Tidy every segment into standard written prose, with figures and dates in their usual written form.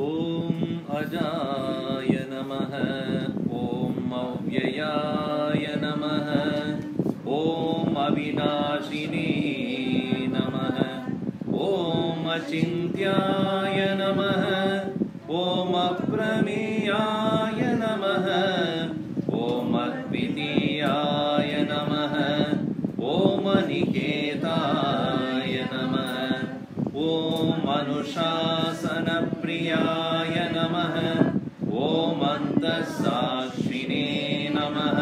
ॐ अजाय नमः। ॐ अव्ययाय नमः। ॐ अविनाशिने नमः। ॐ अचिन्त्याय नमः। ॐ अप्रमेयाय नमः। ॐ अद्वितीयाय नमः। ॐ अनिकेताय नमः। ॐ अनुशासनप्रियाय नमः। ॐ अन्तःसाक्षिणे नमः।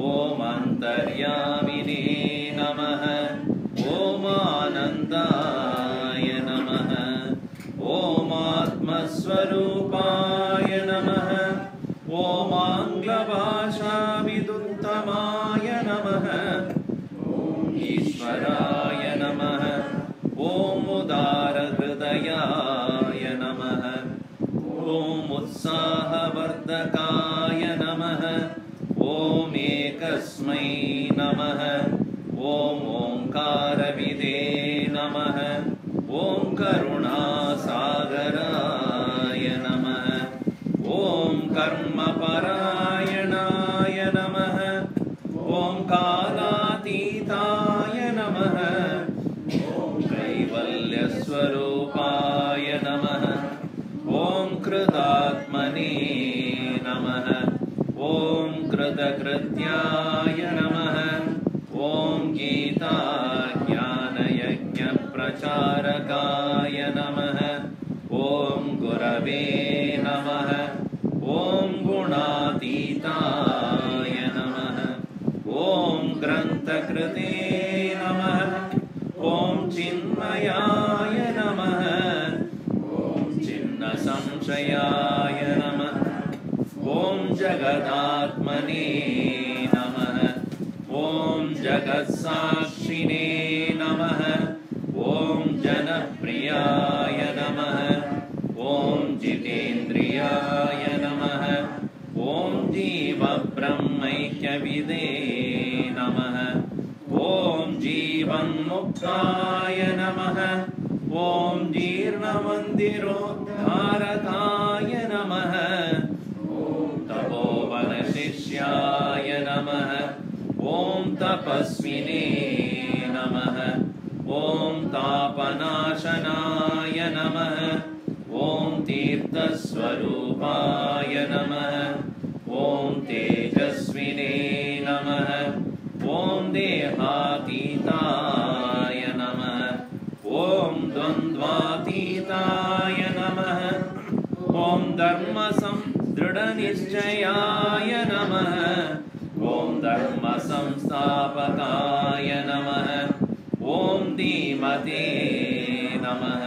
ॐ अन्तर्यामिने नमः। ॐ आनन्दाय नमः। ॐ आत्मस्वरूपाय नमः। ॐ आङ्ग्लभाषाविदुत्तमाय नमः। ॐ ईश्वराय नमः। ॐ उदारहृदयाय नमः। ॐ उत्साहवर्धकाय नमः। ॐ एकस्मै नमः। ॐ ओङ्कारविदे नमः। ॐ करुणासागराय नमः। ॐ कर्मपरायणाय नमः। ॐ कालातीताय नमः। कैवल्यस्वरूपाय नमः। ॐ कृतात्मने नमः। ॐ कृतकृत्याय नमः। ॐ गीताज्ञानयज्ञप्रचारकाय नमः। ॐ गुरवे नमः। ॐ गुणातीताय नमः। ॐ ग्रन्थकृते नमः। ॐ चिन्मयाय नमः। ॐ चिन्नसंशयाय नमः। ॐ जगदात्मने नमः। ॐ जगत्साक्षिणे नमः। ॐ जनप्रियाय नमः। ॐ जितेन्द्रियाय नमः। ॐ जीवब्रह्मैक्यविदे नमः। ॐ जीवन्मुक्ताय नमः। ॐ जीर्णमन्दिरोद्धारकाय नमः। ॐ तपोवनशिष्याय नमः। ॐ तपस्विने नमः। ॐ तापनाशनाय नमः। ॐ तीर्थस्वरूपाय नमः। ॐ तेजस्विने नमः। ॐ देहातीताय नमः। ॐ द्वन्द्वातीताय नमः। ॐ धर्मसंदृढनिश्चयाय नमः। ॐ धर्मसंस्थापकाय नमः। ॐ धीमते नमः।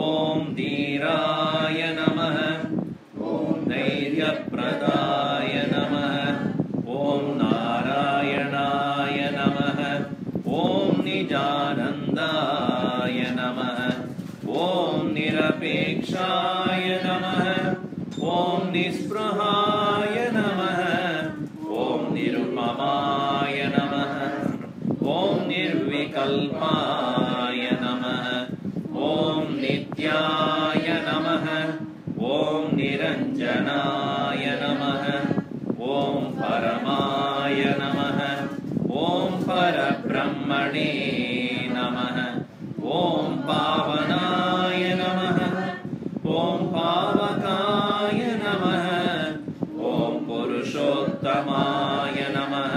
ॐ धीराय नमः। ॐ धैर्यप्रदाय नमः। ॐ नारायणाय नमः। ॐ निजानन्दाय नमः। ॐ निरपेक्षाय नमः। ॐ निःस्पृहाय नमः। ॐ निरुपमाय नमः। ॐ निर्विकल्पाय नमः। ॐ नित्याय नमः। ॐ निरञ्जनाय नमः। ॐ परमाय नमः। ॐ परब्रह्मणे नमः। ॐ पावनाय नमः। ॐ पावकाय नमः। ॐ पुरुषोत्तमाय नमः।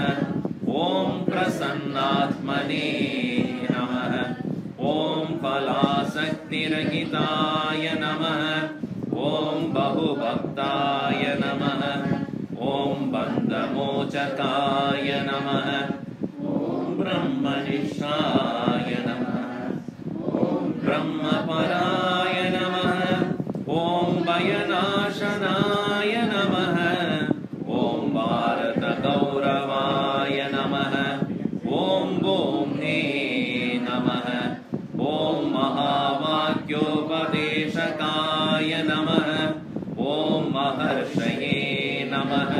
ॐ प्रसन्नात्मने नमः। ॐ फलासक्तिरहिताय नमः। ॐ बहुभक्ताय नमः। ॐ बन्धमोचकाय नमः। ॐ ब्रह्मनिष्ठाय नमः। ॐ ब्रह्मपराय नमः। ॐ भयनाशनाय नमः। ॐ भारतगौरवाय नमः। ॐ भूम्ने नमः। ॐ महावाक्योपदेशकाय नमः। ॐ महर्षये नमः।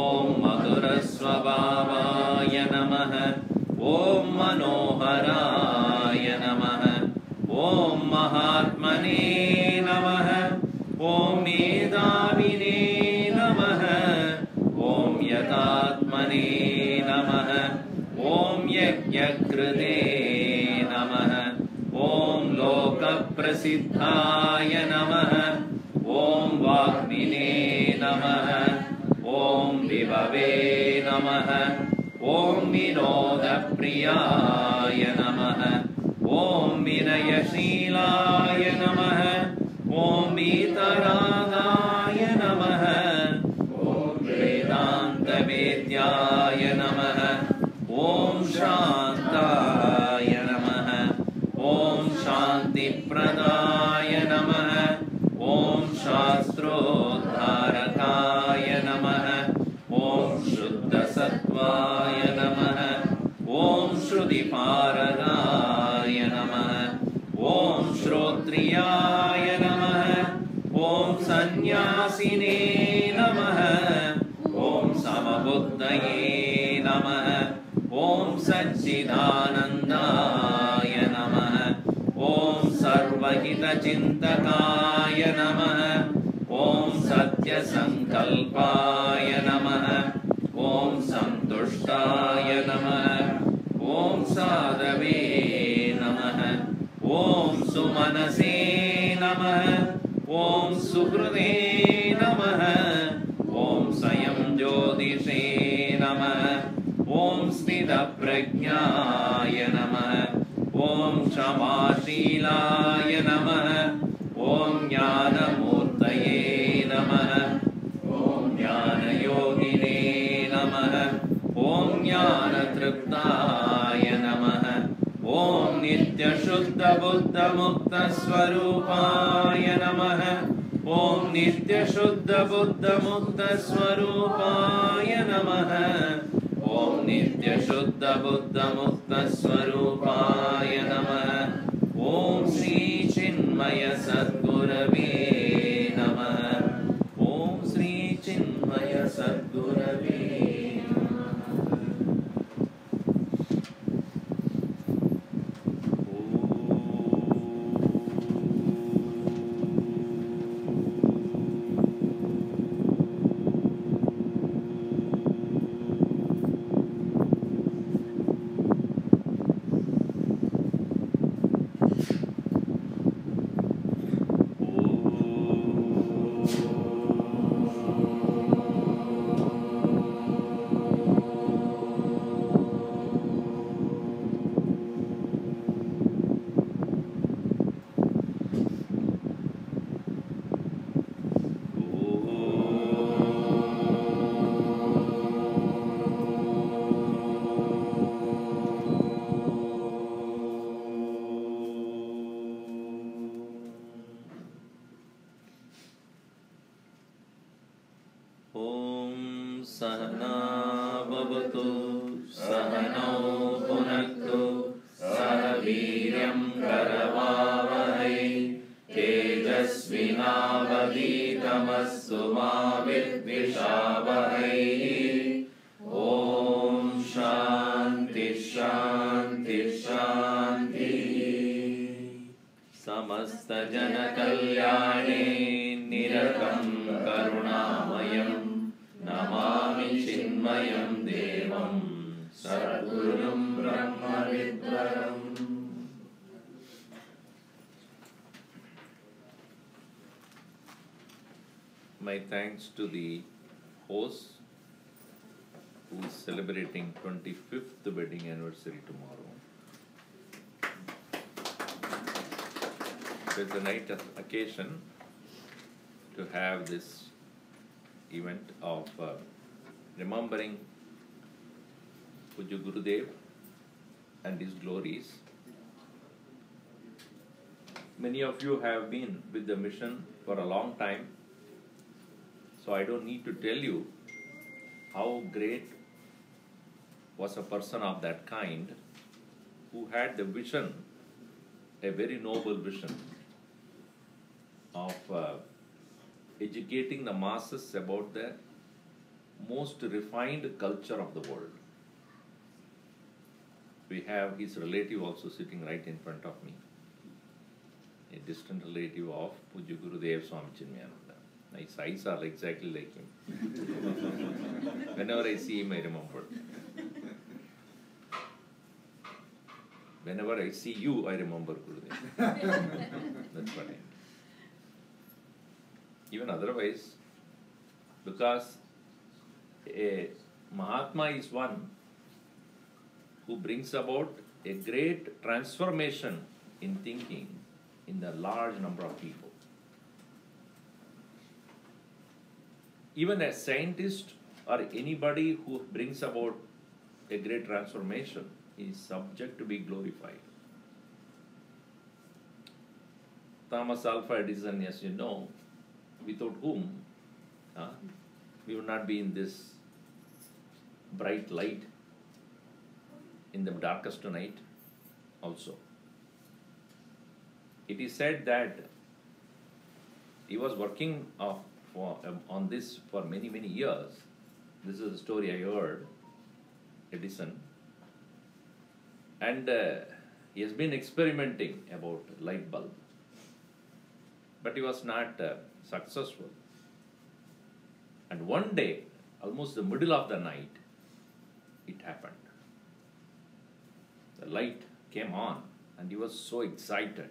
ॐ मधुरस्वभावाय नमः। ॐ मनोहराय नमः। ॐ महात्मने नमः। लोकप्रसिद्धाय नमः ॐ वाग्मिने नमः ॐ विभवे नमः ॐ विनोदप्रियाय नमः ॐ विनयशीलाय नमः ॐ वीतरागाय नमः ॐ वेदान्तवेद्याय नमः ॐ शान्ताय नमः ॐ शान्तिप्रदाय नमः ॐ शास्त्रोद्धारकाय नमः ॐ शुद्धसत्त्वाय नमः ॐ श्रुतिपारगाय नमः ॐ श्रोत्रियाय नमः ॐ सन्न्यासिने नमः ॐ समबुद्धये नमः ॐ सच्चिदानन्दाय नमः ॐ सर्वहितचिन्तकाय नमः ॐ सत्यसङ्कल्पाय नमः ॐ सन्तुष्टाय नमः ॐ साधवे नमः ॐ सुमनसे नमः ॐ सुहृदे नमः ॐ स्वयं ज्योतिषे नमः ॐ स्थितप्रज्ञाय नमः ॐ क्षमाशीलाय नमः ॐ ज्ञानमूर्तये नमः ॐ ज्ञानयोगिने नमः ॐ ज्ञानतृप्ताय नमः ॐ नित्यशुद्धबुद्धमुक्तस्वरूपाय नमः ॐ नित्यशुद्धबुद्धमुक्तस्वरूपाय नमः ॐ नित्यशुद्धबुद्धमुक्तस्वरूपाय नमः ॐ श्रीचिन्मयसद्गुरवे नमः ॐ श्रीचिन्मयसद्गुरवे सहना भवतु सहनौ भुनक्तु सह वीर्यं करवावहै तेजस्विनावधीतमस्तु मा विद्विषावहै ॐ शान्ति शान्ति शान्ति समस्त जनकल्याणे निरतं करुणामयं नमामि चिन्मयं देवं सद्गुरुं ब्रह्मविद्वरम्। My thanks to the host who is celebrating 25th wedding anniversary tomorrow. It's a nice occasion to have this event of remembering Pujya Gurudev and his glories. Many of you have been with the mission for a long time, so I don't need to tell you how great was a person of that kind who had the vision, a very noble vision of educating the masses about the most refined culture of the world. We have his relative also sitting right in front of me, a distant relative of Pujya Gurudev Swami Chinmayanandaji. His eyes are exactly like him. Whenever I see him, I remember. Whenever I see you, I remember Gurudev. That's what I mean. Even otherwise, because a Mahatma is one who brings about a great transformation in thinking in the large number of people. Even a scientist or anybody who brings about a great transformation is subject to be glorified. Thomas Alva Edison, as you know, without whom we would not be in this bright light in the darkest night also. It is said that he was working on this for many, many years. This is a story I heard, Edison. And he has been experimenting about light bulb. But he was not successful. And one day, almost the middle of the night, it happened. The light came on and he was so excited.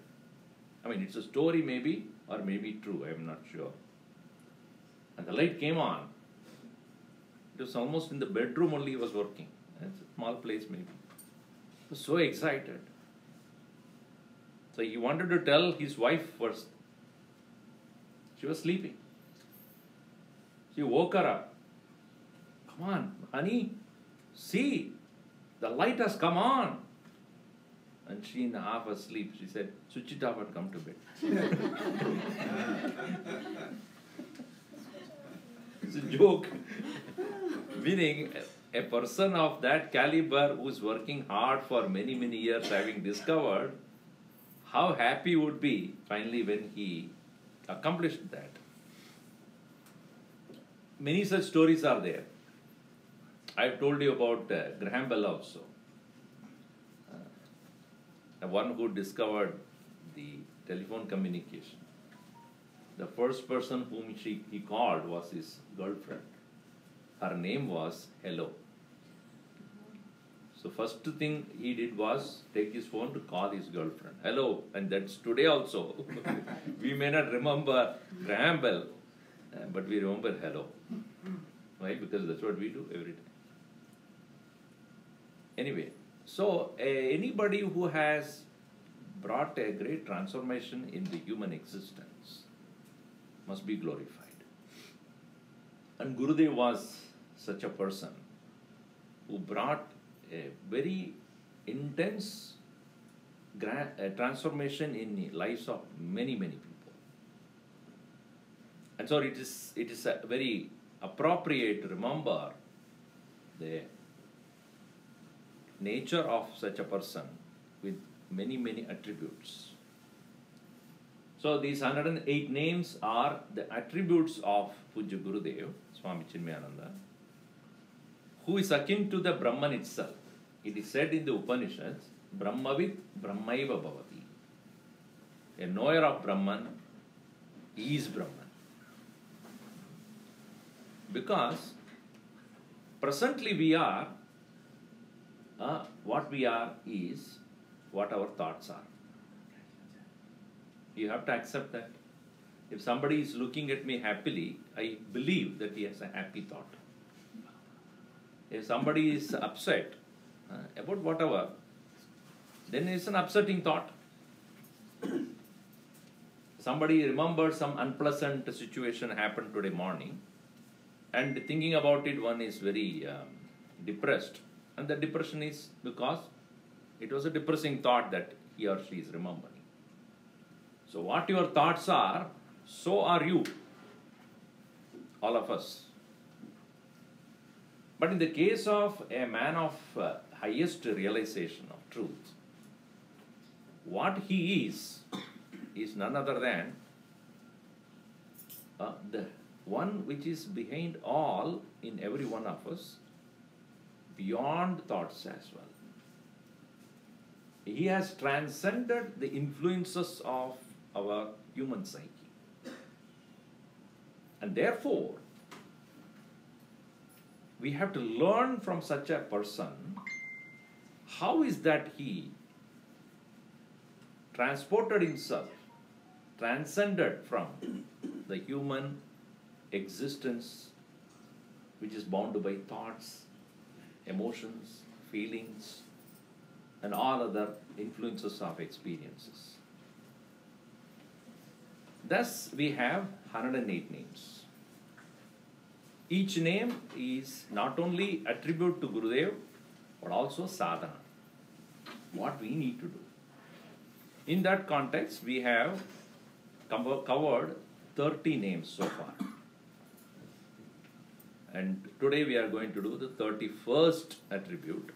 I mean, it's a story maybe, or maybe true, I am not sure. And the light came on. It was almost in the bedroom only he was working. It's a small place maybe. He was so excited. So he wanted to tell his wife first. She was sleeping. She woke her up. Come on, honey, see, the light has come on. And she, in half asleep, she said, switch it off and come to bed. It's a joke. Meaning, a person of that caliber who is working hard for many, many years, having discovered how happy he would be finally when he accomplished that. Many such stories are there. I have told you about Graham Bell also. The one who discovered the telephone communication. The first person whom he called was his girlfriend. Her name was Hello. So first thing he did was take his phone to call his girlfriend. Hello, and that's today also. We may not remember Graham Bell, but we remember hello. Why? Because that's what we do every time. Anyway, so anybody who has brought a great transformation in the human existence must be glorified. And Gurudev was such a person who brought a very intense transformation in the lives of many, many people. And so it is very appropriate to remember the nature of such a person with many, many attributes. So these 108 names are the attributes of Pujya Gurudev Swami Chinmayananda, who is akin to the Brahman itself. It is said in the Upanishads, Brahmavid Brahmaiva Bhavati. A knower of Brahman is Brahman. Because presently we are, what we are is what our thoughts are. You have to accept that. If somebody is looking at me happily, I believe that he has a happy thought. If somebody is upset about whatever, then it's an upsetting thought. Somebody remembers some unpleasant situation happened today morning, and thinking about it, one is very depressed. And the depression is because it was a depressing thought that he or she is remembering. So what your thoughts are, so are you. All of us. But in the case of a man of highest realization of truth, what he is none other than the one which is behind all in every one of us, beyond thoughts as well. He has transcended the influences of our human psyche. And therefore, we have to learn from such a person how is that he transported himself transcended from the human existence, which is bound by thoughts, emotions, feelings, and all other influences of experiences. Thus, we have 108 names. Each name is not only attribute to Gurudev, but also sadhana, what we need to do. In that context, we have covered 30 names so far. And today we are going to do the 31st attribute,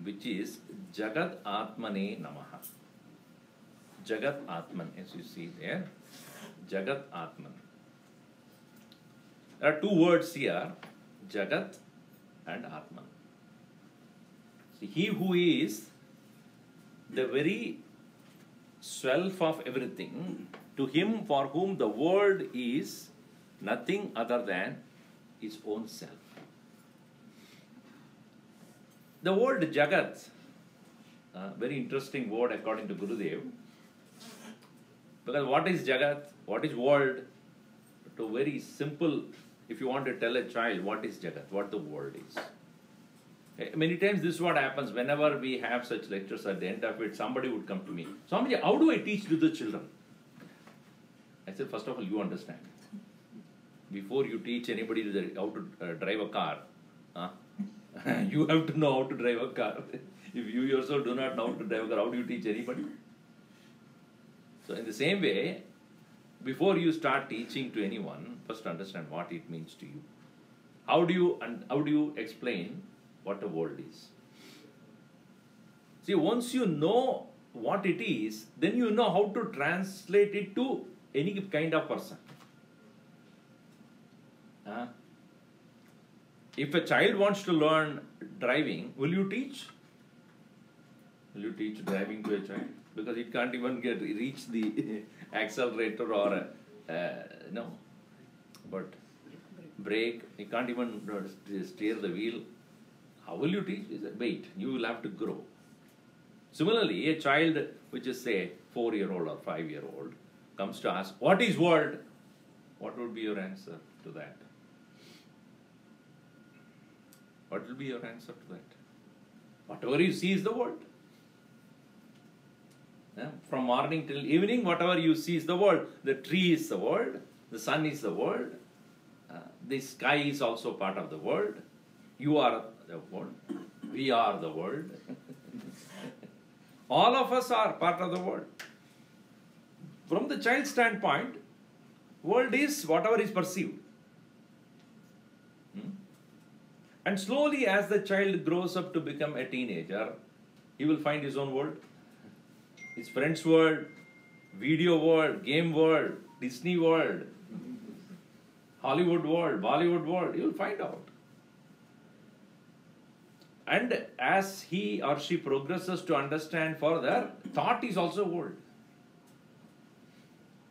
which is Jagad-Atmane Namah. Jagad-Atman, as you see there, Jagad-Atman. There are two words here, Jagat and Atman. See, he who is the very self of everything, to him for whom the world is nothing other than his own self. The word Jagat, very interesting word according to Gurudev, because what is Jagat, what is world? To very simple, if you want to tell a child what is Jagat, what the world is. Many times this is what happens whenever we have such lectures. At the end of it, somebody would come to me, Swamiji, how do I teach to the children? I said, first of all, you understand. Before you teach anybody how to drive a car, you have to know how to drive a car. If you yourself do not know how to drive a car, how do you teach anybody? So in the same way, before you start teaching to anyone, first understand what it means to you. How do you explain what the world is? See, once you know what it is, then you know how to translate it to any kind of person. If a child wants to learn driving, will you teach? Will you teach driving to a child? Because it can't even reach the accelerator or no. But brake, it can't even steer the wheel. How will you teach? Wait, you will have to grow. Similarly, a child which is say 4-year-old or 5-year-old comes to ask, what is world? What would be your answer to that? What will be your answer to that? Whatever you see is the world. From morning till evening, whatever you see is the world. The tree is the world. The sun is the world. The sky is also part of the world. You are the world. We are the world. All of us are part of the world. From the child's standpoint, world is whatever is perceived. And slowly, as the child grows up to become a teenager, he will find his own world. His friend's world, video world, game world, Disney world, Hollywood world, Bollywood world, you will find out. And as he or she progresses to understand further, thought is also world.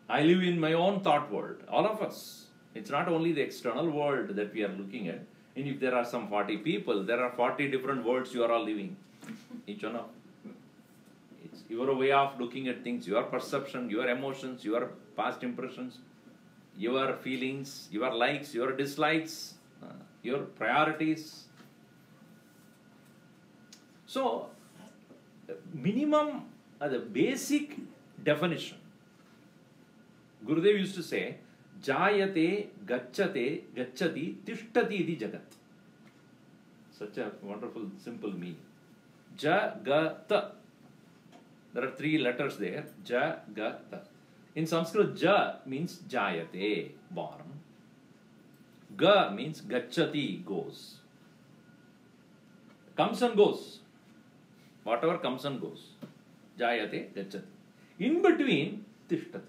I live in my own thought world, all of us. It's not only the external world that we are looking at. And if there are some 40 people, there are 40 different worlds you are all living. Each one of it's your way of looking at things, your perception, your emotions, your past impressions, your feelings, your likes, your dislikes, your priorities. So, minimum, the basic definition. Gurudev used to say, Jayate, Gacchate, Gacchati, Tishtati iti Jagat. Such a wonderful, simple meaning. Jagata. There are 3 letters there. Jagata. In Sanskrit, Ja means Jayate, born. Ga means Gacchati, goes. Comes and goes. Whatever comes and goes. Jayate, Gacchati. In between, Tishtati,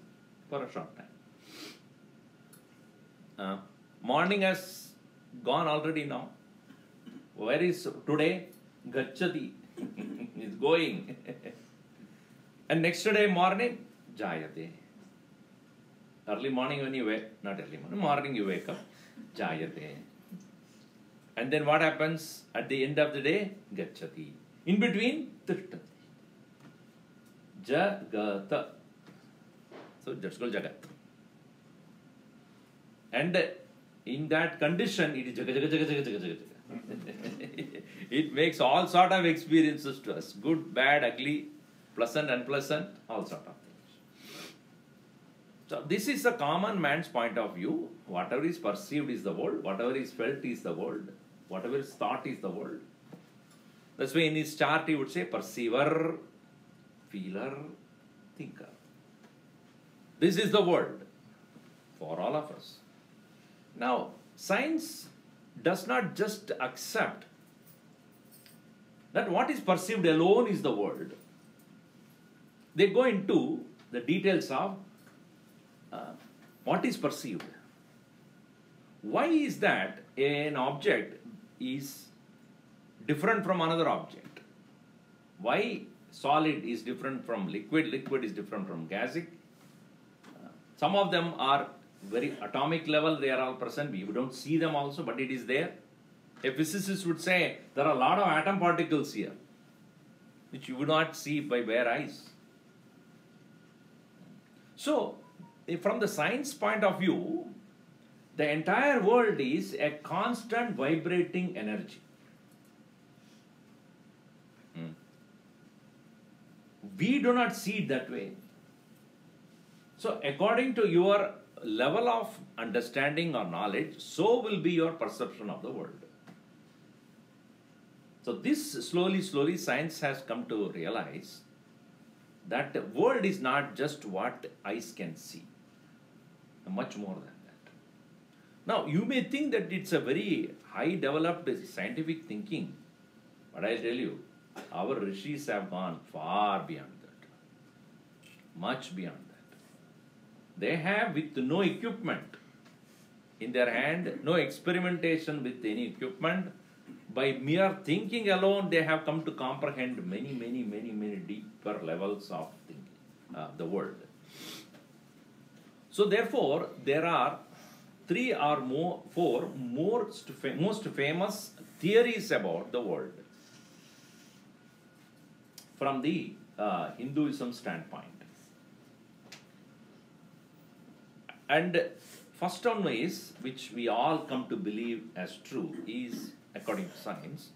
for a short time. Morning has gone already now. Where is today? Gacchati is going. And next day morning, Jayate. Early morning when you wake, not early morning you wake up, Jayate. And then what happens at the end of the day? Gacchati. In between, Tishtati. Jagata. So that's called Jagat. And in that condition, it is Jaga, Jaga, Jaga, Jaga, Jaga, Jaga, Jaga. It makes all sort of experiences to us. Good, bad, ugly, pleasant, unpleasant, all sort of things. So this is the common man's point of view. Whatever is perceived is the world. Whatever is felt is the world. Whatever is thought is the world. That's why in his chart he would say perceiver, feeler, thinker. This is the world for all of us. Now, science does not just accept that what is perceived alone is the world. They go into the details of what is perceived. Why is that an object is different from another object? Why solid is different from liquid, liquid is different from gasic? Some of them are very atomic level, they are all present, we don't see them also, but it is there. A physicist would say there are a lot of atom particles here, which you would not see by bare eyes. So, from the science point of view, the entire world is a constant vibrating energy. We do not see it that way. So, according to your level of understanding or knowledge, so will be your perception of the world. So, this slowly science has come to realize that the world is not just what eyes can see, much more than that. Now, you may think that it's a very high developed scientific thinking, but I tell you, our rishis have gone far beyond that, much beyond that. They have, with no equipment in their hand, no experimentation with any equipment, by mere thinking alone, they have come to comprehend many deeper levels of thinking, the world. So therefore, there are four most famous theories about the world from the Hinduism standpoint. And first one is, which we all come to believe as true, is, according to science,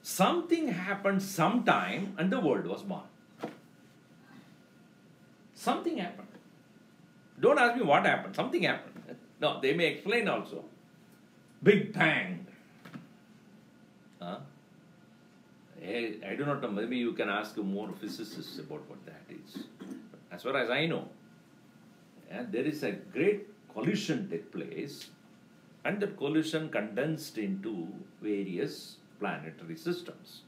something happened sometime and the world was born. Something happened. Don't ask me what happened. Something happened. No, they may explain also. Big Bang. I do not know. Maybe you can ask more physicists about what that is. As far as I know, there is a great collision take place, and that collision condensed into various planetary systems.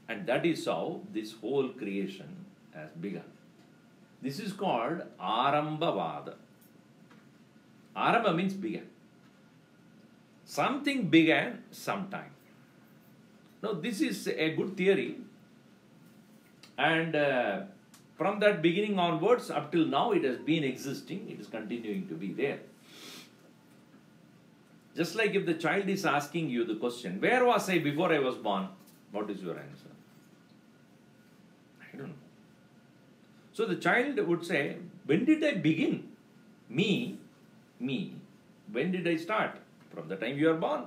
And that is how this whole creation has begun. This is called Arambhavada. Arambha means began. Something began sometime. Now, this is a good theory, and from that beginning onwards, up till now, it has been existing, it is continuing to be there. Just like if the child is asking you the question, where was I before I was born? What is your answer? I don't know. So the child would say, when did I begin? Me, when did I start? From the time you are born.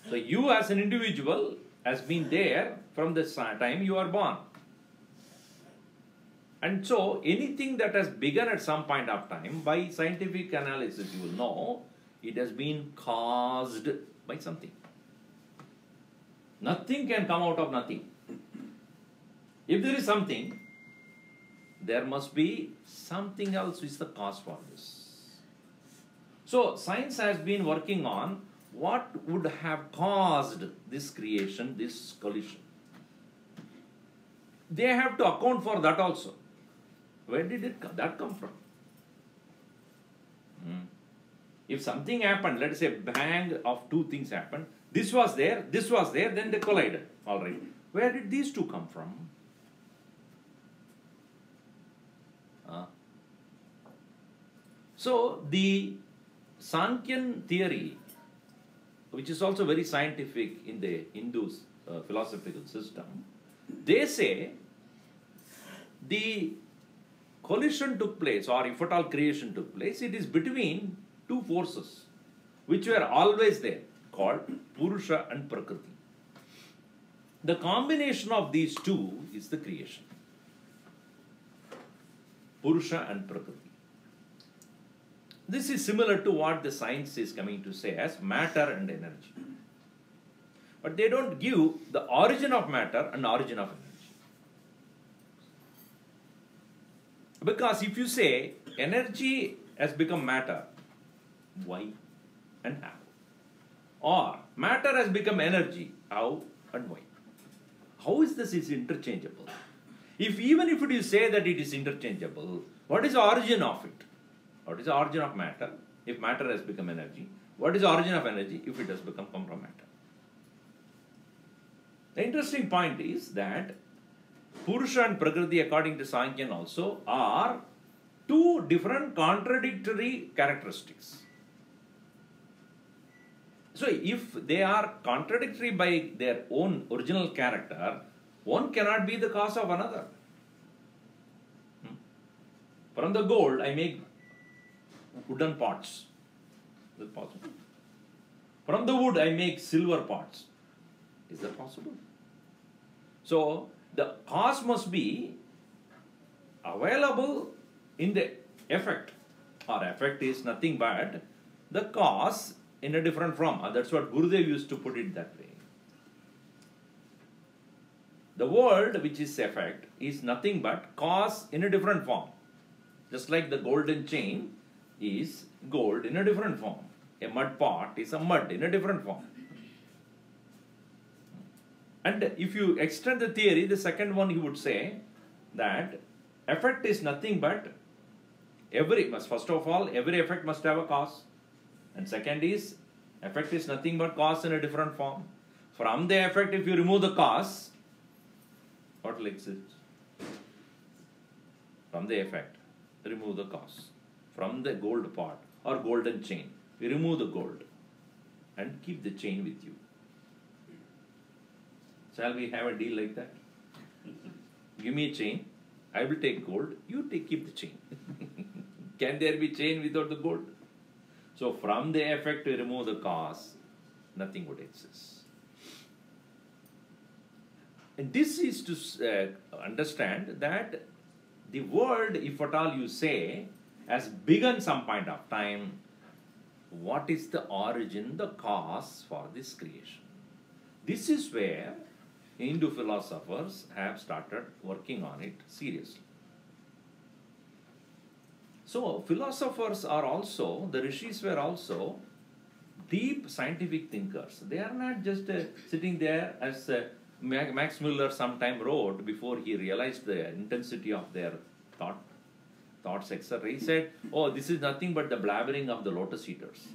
So you as an individual has been there from the time you are born. And so anything that has begun at some point of time, by scientific analysis you will know, it has been caused by something. Nothing can come out of nothing. If there is something, there must be something else which is the cause for this. So science has been working on what would have caused this creation, this collision. They have to account for that also. Where did that come from? If something happened, let us say bang of two things happened, this was there, then they collided. All right. Where did these two come from? So the Sankhyan theory, which is also very scientific in the Hindu philosophical system, they say the collision took place, or if at all creation took place, it is between two forces which were always there, called Purusha and Prakriti. The combination of these two is the creation. Purusha and Prakriti. This is similar to what the science is coming to say as matter and energy. But they don't give the origin of matter and origin of energy. Because if you say energy has become matter, why and how? Or matter has become energy, how and why? How is this is interchangeable? Even if you say that it is interchangeable, what is the origin of it? What is the origin of matter if matter has become energy? What is the origin of energy if it has come from matter? The interesting point is that Purusha and Prakriti, according to Sankhyan also, are two different contradictory characteristics. So if they are contradictory by their own original character, one cannot be the cause of another. From the gold, I make wooden pots. Is that possible? From the wood, I make silver pots. Is that possible? So, the cause must be available in the effect. Or effect is nothing but the cause in a different form. That's what Gurudev used to put it that way. The world, which is effect, is nothing but cause in a different form. Just like the golden chain is gold in a different form. A mud pot is a mud in a different form. And if you extend the theory, the second one he would say that effect is nothing but first of all, every effect must have a cause. And second is, effect is nothing but cause in a different form. From the effect, if you remove the cause, what will exist? From the effect, remove the cause. From the gold pot or golden chain, we remove the gold and keep the chain with you. Shall we have a deal like that? Give me a chain, I will take gold, you keep the chain. Can there be chain without the gold? So from the effect to remove the cause, nothing would exist. And this is to understand that the world, if at all you say, has begun some point of time. What is the origin, the cause for this creation? This is where Hindu philosophers have started working on it seriously. So, philosophers are also, the rishis were also deep scientific thinkers. They are not just sitting there as Max Muller sometime wrote before he realized the intensity of their thoughts, etc. He said, oh, this is nothing but the blabbering of the lotus eaters.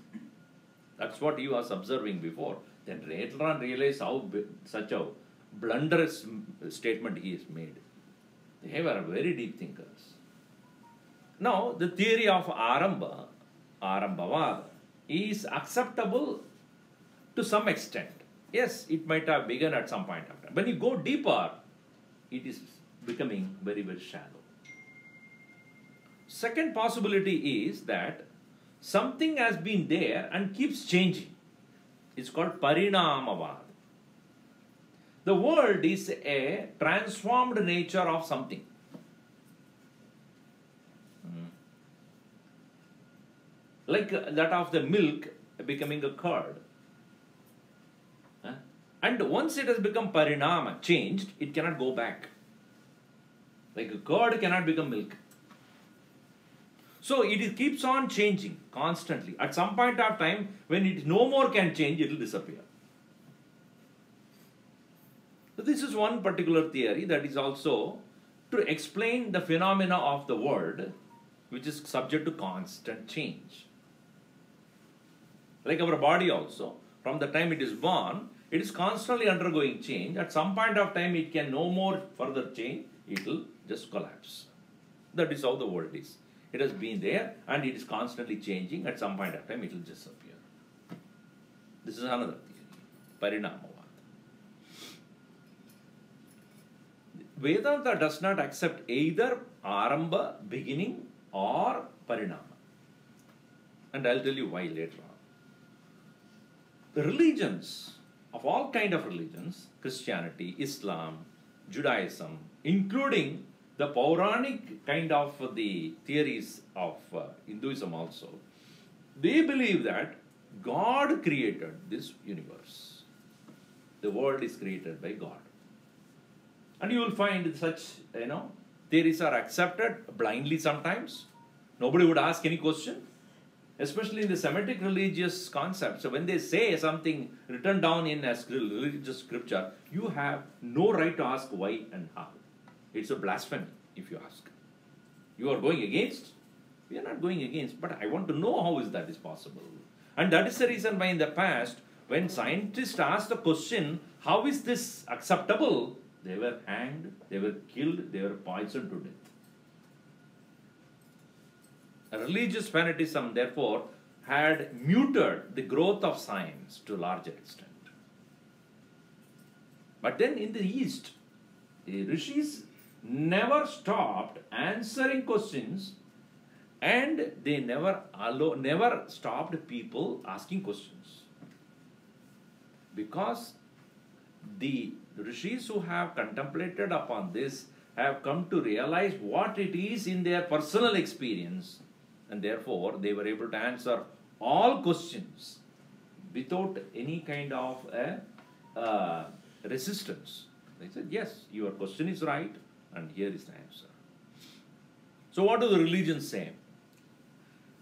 That's what he was observing before. Then later on realized how such a blunderous statement he has made. They were very deep thinkers. Now, the theory of Arambhavad, is acceptable to some extent. Yes, it might have begun at some point of time. When you go deeper, it is becoming very, very shallow. Second possibility is that something has been there and keeps changing. It's called Parinamavad. The world is a transformed nature of something. Like that of the milk becoming a curd. And once it has become parinama, changed, it cannot go back. Like a curd cannot become milk. So it keeps on changing constantly. At some point of time, when it no more can change, it will disappear. So this is one particular theory that is also to explain the phenomena of the world, which is subject to constant change. Like our body also, from the time it is born, it is constantly undergoing change. At some point of time, it can no more further change. It will just collapse. That is how the world is. It has been there and it is constantly changing. At some point of time, it will disappear. This is another theory, Parinamavad. Vedanta does not accept either Arambha, beginning, or Parinama. And I'll tell you why later on. The religions, of all kind of religions, Christianity, Islam, Judaism, including the Puranic kind of the theories of Hinduism also, they believe that God created this universe. The world is created by God. And you will find such, theories are accepted blindly sometimes. Nobody would ask any question. Especially in the Semitic religious concepts. So when they say something written down in a religious scripture, you have no right to ask why and how. It's a blasphemy if you ask. You are going against? We are not going against, but I want to know how is that is possible. And that is the reason why in the past, when scientists asked the question, how is this acceptable? They were hanged, they were killed, they were poisoned to death. Religious fanaticism, therefore, had muted the growth of science to a larger extent. But then in the East, the rishis never stopped answering questions, and they never stopped people asking questions. Because the rishis who have contemplated upon this have come to realize what it is in their personal experience, and therefore they were able to answer all questions without any kind of resistance. They said, yes, your question is right, and here is the answer. So what do the religions say?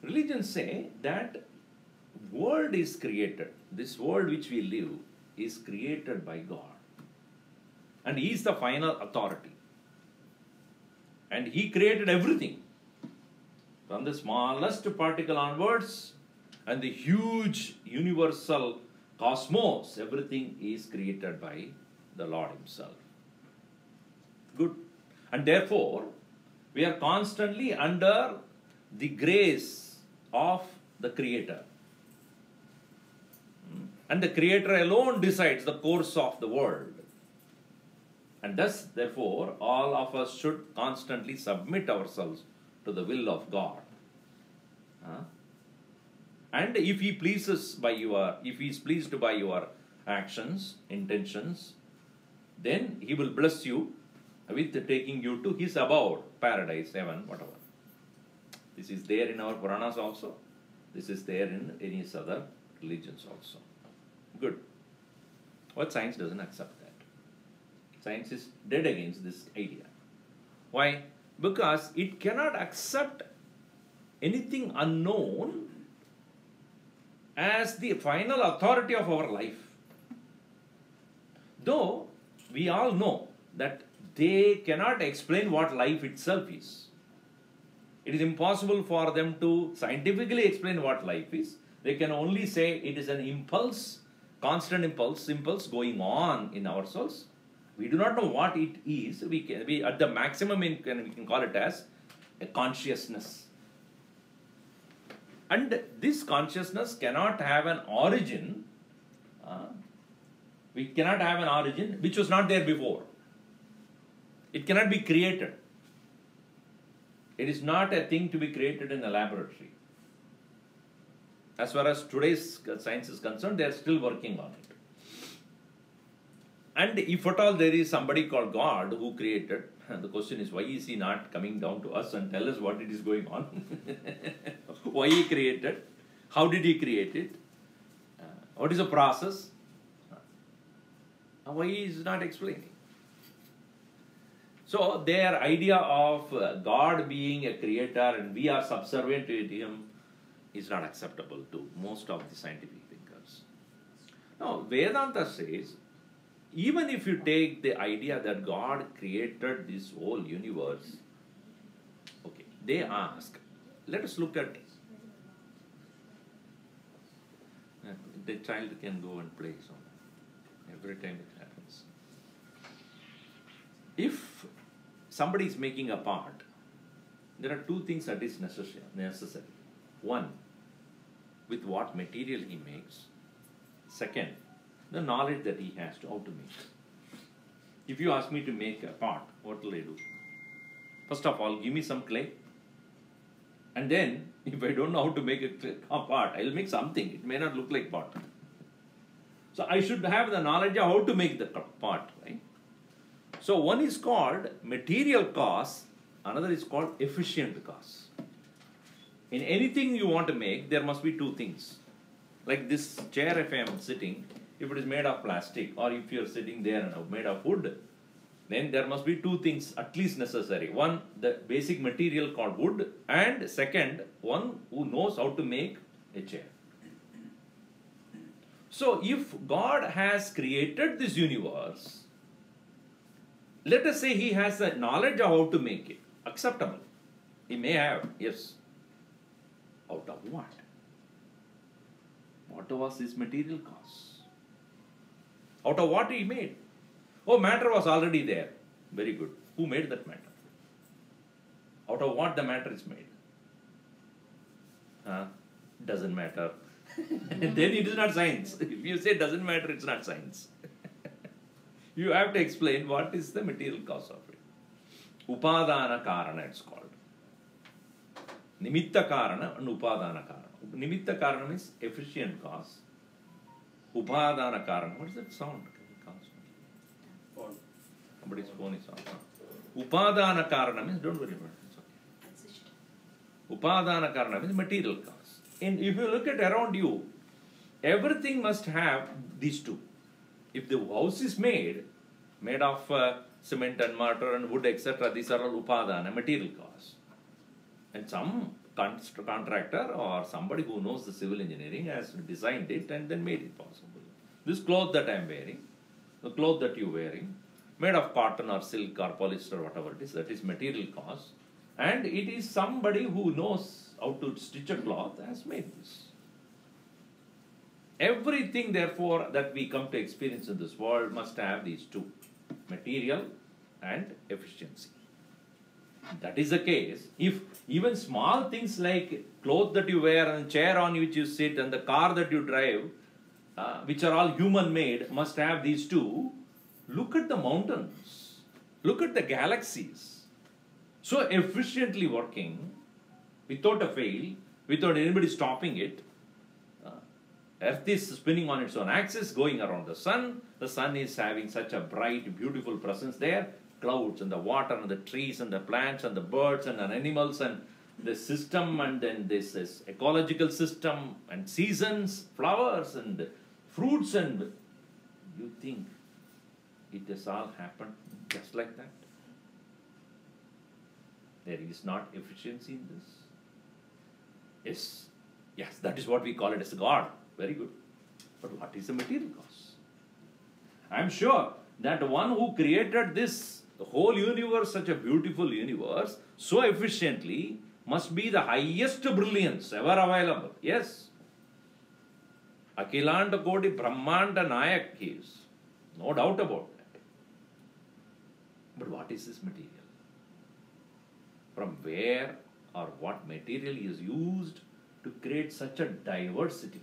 Religions say that world is created. This world which we live is created by God. And He is the final authority. And He created everything. From the smallest particle onwards and the huge universal cosmos, everything is created by the Lord Himself. Good. And therefore, we are constantly under the grace of the Creator. And the Creator alone decides the course of the world. And thus, therefore, all of us should constantly submit ourselves to the will of God. And if He pleases if He is pleased by your actions, intentions, then He will bless you with taking you to His abode, paradise, heaven, whatever. This is there in our Puranas also. This is there in any other religions also. Good. But science doesn't accept that. Science is dead against this idea. Why? Because it cannot accept anything unknown as the final authority of our life. Though we all know that they cannot explain what life itself is. It is impossible for them to scientifically explain what life is. They can only say it is an impulse, constant impulse going on in ourselves. We do not know what it is. We at the maximum we can call it as a consciousness. And this consciousness cannot have an origin. We cannot have an origin which was not there before. It cannot be created. It is not a thing to be created in a laboratory. As far as today's science is concerned, they are still working on it. And if at all there is somebody called God who created, the question is, why is He not coming down to us and tell us what it is going on? Why He created? How did He create it? What is the process? Why He is not explaining? So their idea of God being a creator and we are subservient to Him is not acceptable to most of the scientific thinkers. Now, Vedanta says, even if you take the idea that God created this whole universe, okay, they ask, let us look at, the child can go and play so every time it happens. If somebody is making a pot, there are two things that is necessary. One, with what material he makes. Second, the knowledge that he has to how to make it. If you ask me to make a pot, What will I do? First of all, give me some clay. And then, if I don't know how to make a pot, I will make something. It may not look like pot. So I should have the knowledge of how to make the pot, right? So one is called material cause, another is called efficient cause. In anything you want to make, there must be two things. Like this chair, if I am sitting, if it is made of plastic, or if you are sitting there and made of wood, then there must be two things at least necessary. One, the basic material called wood, and second, one who knows how to make a chair. So if God has created this universe, let us say he has the knowledge of how to make it. Acceptable. He may have, yes. Out of what? What was his material cause? Out of what he made? Oh, matter was already there. Very good. Who made that matter? Out of what the matter is made? Doesn't matter. Then it is not science. If you say doesn't matter, it's not science. You have to explain what is the material cause of it. Upadana Karana it's called. Nimitta Karana and Upadana Karana. Nimitta Karana means efficient cause. Upadana Karana. What is that sound? Phone. Somebody's phone is on. Upadana Karana means don't worry about it. It's okay. Upadana Karana means material cause. And if you look at around you, everything must have these two. If the house is made of cement and mortar and wood, etc., these are all upadana, material cause. And some contractor or somebody who knows the civil engineering has designed it and then made it possible. This cloth that I am wearing, the cloth that you are wearing, made of cotton or silk or polyester or whatever it is, that is material cause. And it is somebody who knows how to stitch a cloth has made this. Everything, therefore, that we come to experience in this world must have these two, material and efficiency. That is the case. If even small things like clothes that you wear and chair on which you sit and the car that you drive, which are all human-made, must have these two, look at the mountains. Look at the galaxies. So efficiently working, without a fail, without anybody stopping it. Earth is spinning on its own axis, going around the sun. The sun is having such a bright, beautiful presence there. Clouds and the water and the trees and the plants and the birds and the animals and the system, and then this ecological system and seasons, flowers and fruits, and you think it has all happened just like that? There is not efficiency in this. Yes, that is what we call it as God. Very good. But what is the material cause? I am sure that one who created this, the whole universe, such a beautiful universe, so efficiently, must be the highest brilliance ever available. Yes. Akhilanda Koti Brahmanda Nayak he is. No doubt about that. But what is this material? From where or what material is used to create such a diversity?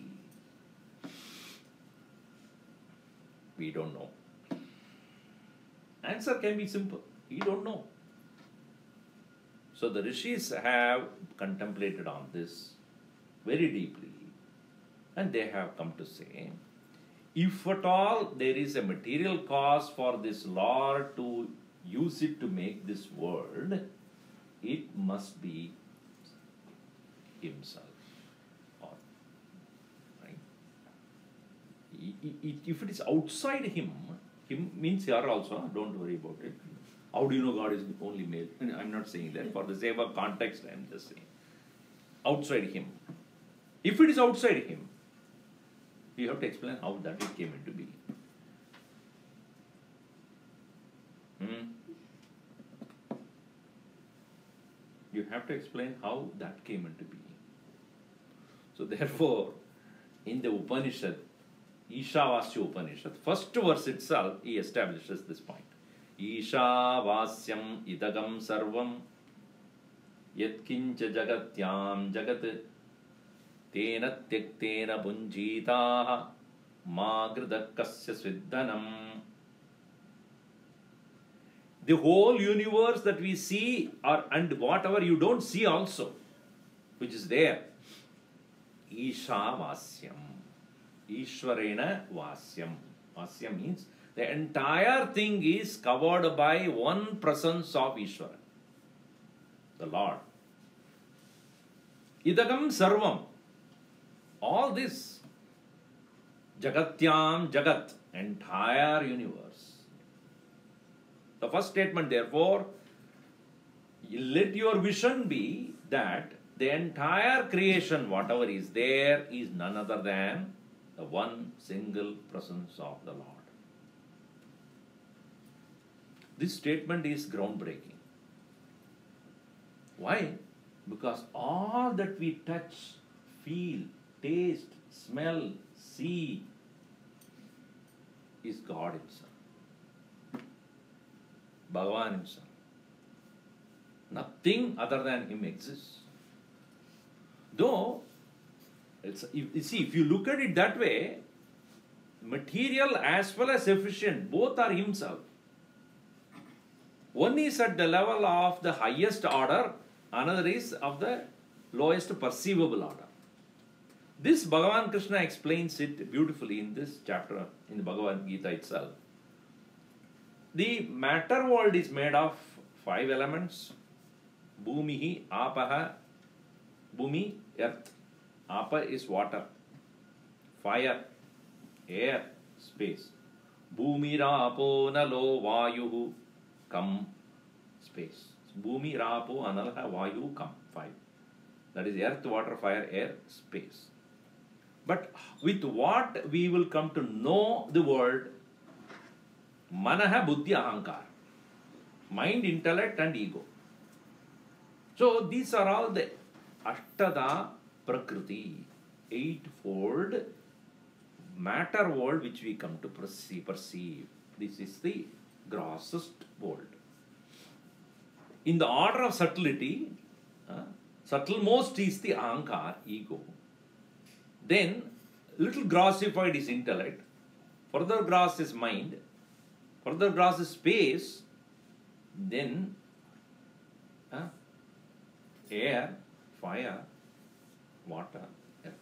We don't know. Answer can be simple. We don't know. So the rishis have contemplated on this very deeply, and they have come to say, if at all there is a material cause for this Lord to use it to make this world, it must be himself. If it is outside him means here also, don't worry about it. How do you know God is only male? I'm not saying that. For the sake of context, I'm just saying. Outside him. If it is outside him, you have to explain how that it came into being. You have to explain how that came into being. So therefore, in the Upanishad, Ishavasya Upanishad, first verse itself, he establishes this point. Ishavasyam idagam sarvam yatkincha jagatyam jagat tena tyaktena bunjitaha ma gridakasya sviddhanam. the whole universe that we see, and whatever you don't see also, which is there. Isha Vasyam. Ishwarena Vasyam. Vasyam means the entire thing is covered by one presence of Ishvara, the Lord. Idagam Sarvam. All this. Jagatyam Jagat. Entire universe. The first statement, therefore, let your vision be that the entire creation, whatever is there, is none other than the one single presence of the Lord. This statement is groundbreaking. Why? Because all that we touch, feel, taste, smell, see is God Himself. Bhagavan Himself. Nothing other than Him exists. Though, if you look at it that way, material as well as efficient, both are Himself. One is at the level of the highest order, another is of the lowest perceivable order. This Bhagavan Krishna explains it beautifully in this chapter in the Bhagavad Gita itself. The matter world is made of 5 elements. Bhumihi, Apaha, Bhumi, earth. Apa is water. Fire, air, space. Bhumi, Rapo, Nalo, Vayuhu, Kam, space. Bhumi, Rapo, Analaha, Vayu, Kam, 5. That is earth, water, fire, air, space. But with what we will come to know the world? Manaha, Buddhi, Ahankar. Mind, intellect and ego. So these are all the Ashtada Prakriti, 8-fold matter world which we come to perceive. This is the grossest world. In the order of subtlety, subtlemost is the Ahankar, ego. Then, little grossified is intellect. Further gross is mind. Further gross is space. Then, air, fire, water, earth.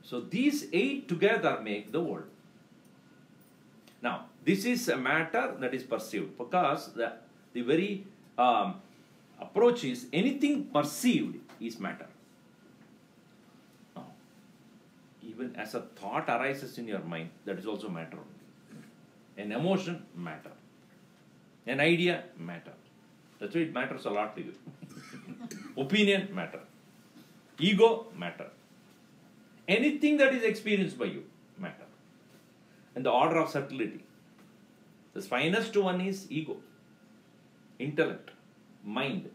So, these 8 together make the world. Now, this is a matter that is perceived, because the very approach is anything perceived is matter. Even as a thought arises in your mind, that is also matter only. An emotion, matter. An idea, matter. That's why it matters a lot to you. Opinion, matter. Ego, matter. Anything that is experienced by you, matter. And the order of subtlety. The finest one is ego, intellect, mind,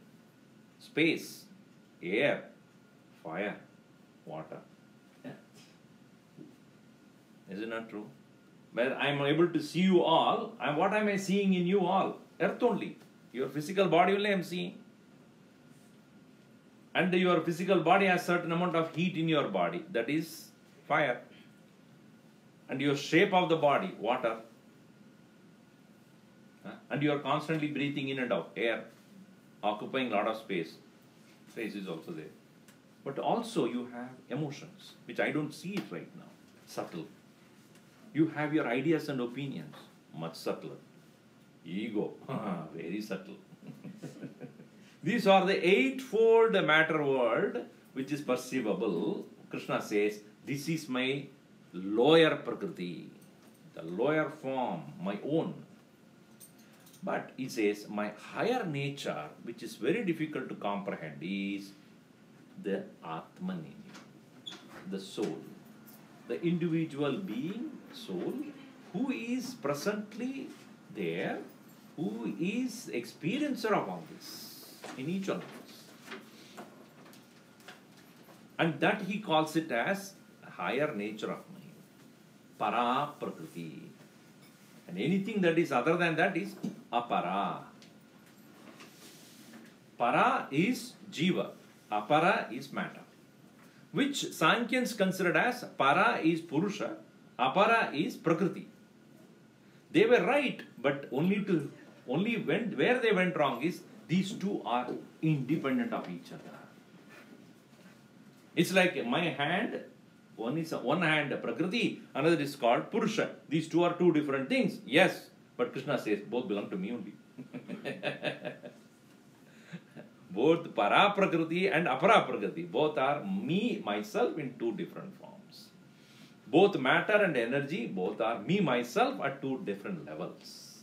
space, air, fire, water. Is it not true? Where I am able to see you all, and what am I seeing in you all? Earth only. Your physical body only I am seeing. And your physical body has certain amount of heat in your body. That is fire. And your shape of the body, water. And you are constantly breathing in and out, air, occupying a lot of space. Space is also there. But also you have emotions, which I don't see it right now. Subtle. You have your ideas and opinions, much subtler. Ego, very subtle. These are the 8-fold matter world which is perceivable. Krishna says, this is my lower prakriti, the lower form, my own. But he says, my higher nature, which is very difficult to comprehend, is the Atmane, the soul. The individual being, soul, who is presently there, who is experiencer of all this in each one of us. And that he calls it as higher nature of mind. Para Prakriti. And anything that is other than that is apara. Para is jiva. Apara is matter. Which Sankyans considered as para is Purusha, apara is Prakriti. They were right, but where they went wrong is these two are independent of each other. It's like my hand, one hand Prakriti, another is called Purusha. These two are two different things. Yes, but Krishna says both belong to me only. Both Para Prakriti and Apara Prakriti, both are me, myself in two different forms. Both matter and energy, both are me, myself at two different levels.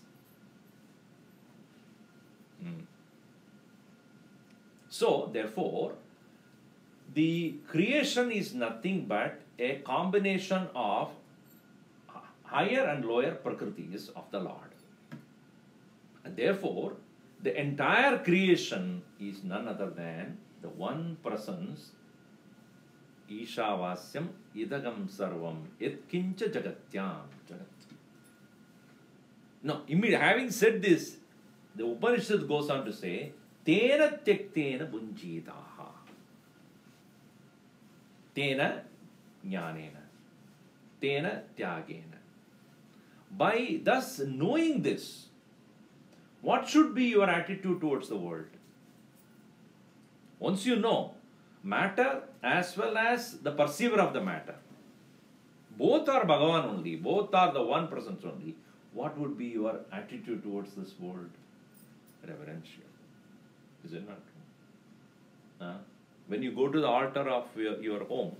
So, therefore, the creation is nothing but a combination of higher and lower Prakritis of the Lord. And therefore, the entire creation is none other than the one person's Ishavasyam idagam sarvam etkincha jagatyam jagat. Now, having said this, the Upanishad goes on to say, Tena tyaktena bunjitaha. Tena jnanena. Tena tyagena. By thus knowing this, what should be your attitude towards the world? Once you know matter as well as the perceiver of the matter, both are Bhagavan only, both are the one presence only, what would be your attitude towards this world? Reverential. Is it not true? When you go to the altar of your home,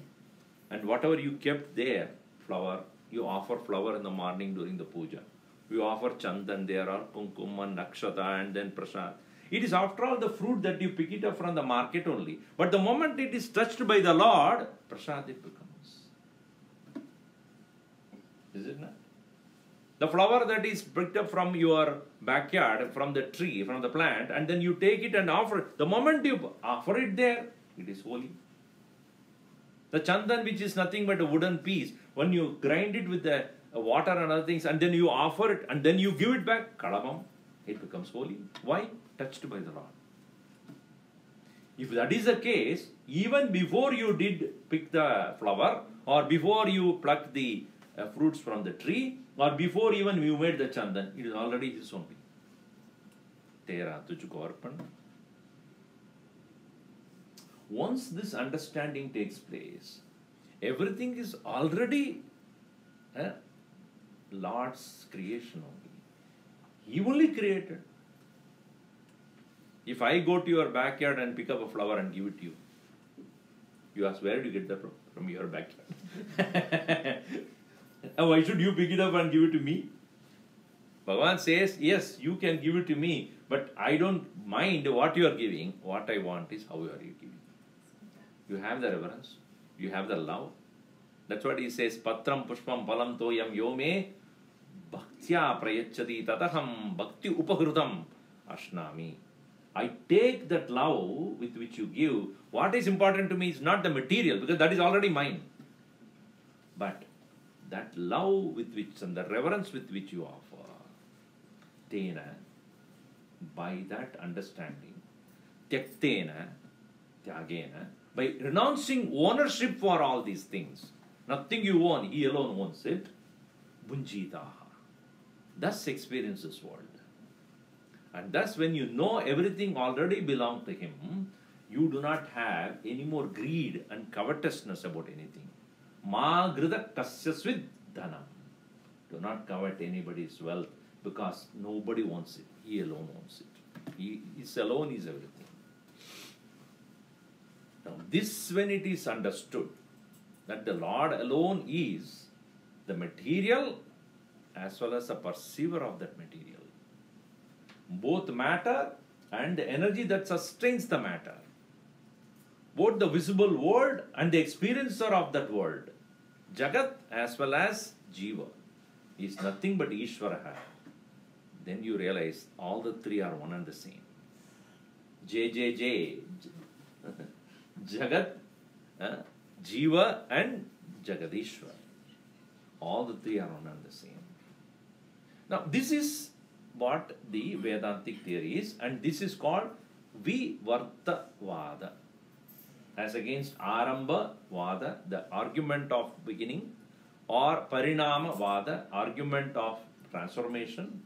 and whatever you kept there, flower, you offer flower in the morning during the puja. You offer chandan there, or kumkum and nakshata, and then prasad. It is after all the fruit that you pick it up from the market only. But the moment it is touched by the Lord, prasad it becomes. Is it not? The flower that is picked up from your backyard, from the tree, from the plant, and then you take it and offer it. The moment you offer it there, it is holy. The chandan, which is nothing but a wooden piece, when you grind it with the water and other things, and then you offer it, and then you give it back, kalamam, it becomes holy. Why? Touched by the Lord. If that is the case, even before you did pick the flower, or before you plucked the fruits from the tree, or before even you made the chandan, it is already his only. Tera tujhko arpan. Once this understanding takes place, everything is already Lord's creation only. He only created. If I go to your backyard and pick up a flower and give it to you, you ask, where did you get that from your backyard? Why should you pick it up and give it to me? Bhagavan says, yes, you can give it to me, but I don't mind what you are giving. What I want is how you are giving. You have the reverence. You have the love. That's what he says, Patram pushpam palam toyam yome bhaktya prayachati tataham bhakti upahrutam ashnami. I take that love with which you give. What is important to me is not the material, because that is already mine. But that love with which and the reverence with which you offer, tena, by that understanding, tyaktena, tyagena, by renouncing ownership for all these things, nothing you own, he alone owns it, bunjitaha. Thus experience this world. And thus when you know everything already belongs to him, you do not have any more greed and covetousness about anything. Ma grida kasyasvid dhanam. Do not covet anybody's wealth, because nobody wants it. He alone owns it. He alone is everything. Now this, when it is understood that the Lord alone is the material as well as the perceiver of that material, both matter and the energy that sustains the matter, both the visible world and the experiencer of that world, Jagat as well as Jiva, is nothing but Ishwaraha. Then you realize all the three are one and the same. J, Jagat, Jiva and Jagadishwar. All the three are one and the same. Now this is what the Vedantic theory is, and this is called Vivartavada, as against Arambha Vada, the argument of beginning, or Parinama Vada, argument of transformation.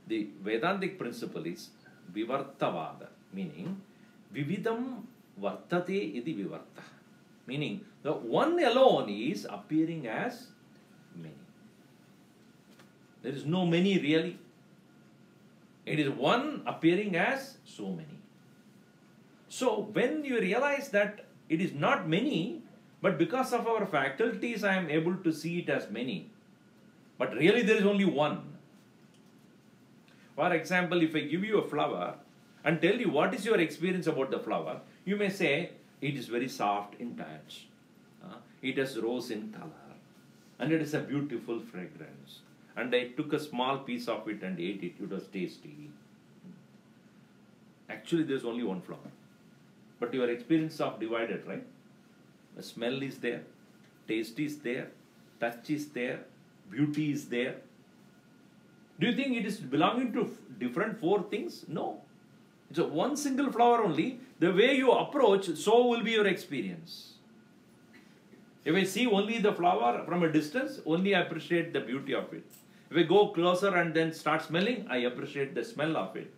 The Vedantic principle is Vivartavada, meaning Vividam Vartate iti Vivarta. Meaning the one alone is appearing as many. There is no many really. It is one appearing as so many. So when you realize that it is not many, but because of our faculties I am able to see it as many, but really there is only one. For example, if I give you a flower and tell you what is your experience about the flower, you may say it is very soft in touch, it has rose in color, and it is a beautiful fragrance. And I took a small piece of it and ate it, it was tasty. Actually, there is only one flower. But your experience of divided, right? The smell is there, taste is there, touch is there, beauty is there. Do you think it is belonging to different four things? No. It's a one single flower only. The way you approach, so will be your experience. If I see only the flower from a distance, only I appreciate the beauty of it. If I go closer and then start smelling, I appreciate the smell of it.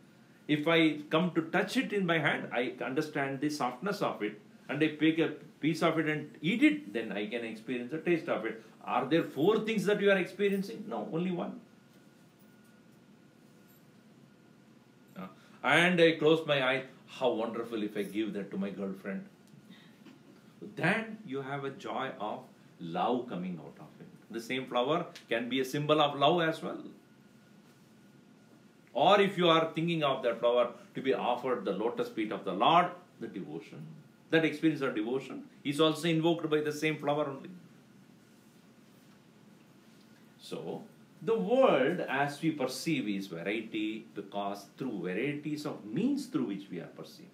If I come to touch it in my hand, I understand the softness of it, and I pick a piece of it and eat it, then I can experience the taste of it. Are there four things that you are experiencing? No, only one. And I close my eye, how wonderful if I give that to my girlfriend. Then you have a joy of love coming out of it. The same flower can be a symbol of love as well. Or if you are thinking of that flower to be offered the lotus feet of the Lord, the devotion. That experience of devotion is also invoked by the same flower only. So, the world as we perceive is variety because through varieties of means through which we are perceiving.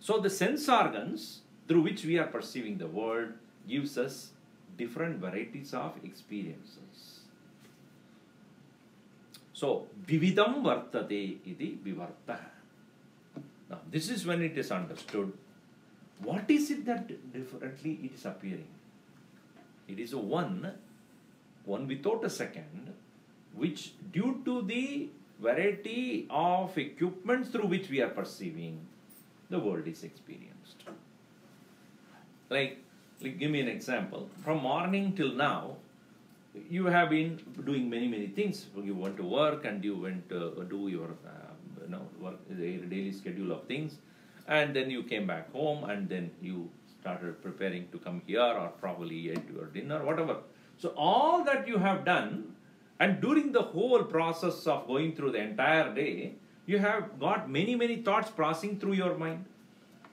So the sense organs through which we are perceiving the world gives us different varieties of experiences. So, vividam vartate iti vivarta. Now, this is when it is understood. What is it that differently it is appearing? It is a one without a second, which due to the variety of equipments through which we are perceiving, the world is experienced. Like give me an example. From morning till now, you have been doing many things. You went to work and you went to do your work, the daily schedule of things, and then you came back home and then you started preparing to come here or probably ate your dinner, whatever. So all that you have done, and during the whole process of going through the entire day, you have got many thoughts passing through your mind.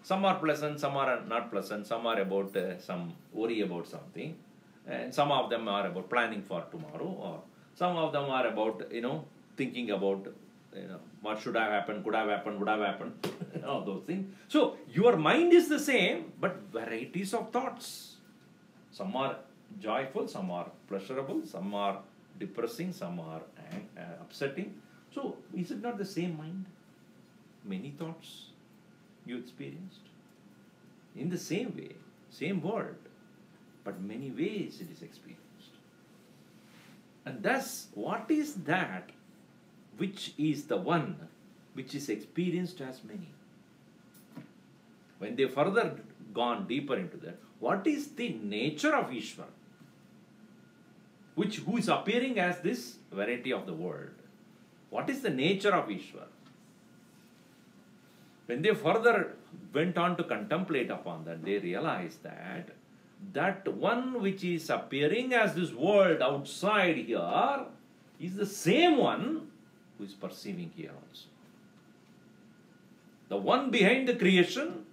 Some are pleasant, some are not pleasant, some are about some worry about something, and some of them are about planning for tomorrow, or some of them are about, thinking about, what should have happened, could have happened, would have happened, all those things. So, your mind is the same, but varieties of thoughts. Some are joyful, some are pleasurable, some are depressing, some are upsetting. So, is it not the same mind? Many thoughts you experienced. In the same way, same word, but many ways it is experienced. And thus, what is that which is the one which is experienced as many? When they further gone deeper into that, what is the nature of Ishwar, who is appearing as this variety of the world? What is the nature of Ishwar? When they further went on to contemplate upon that, they realized that that one which is appearing as this world outside here is the same one who is perceiving here also. The one behind the creation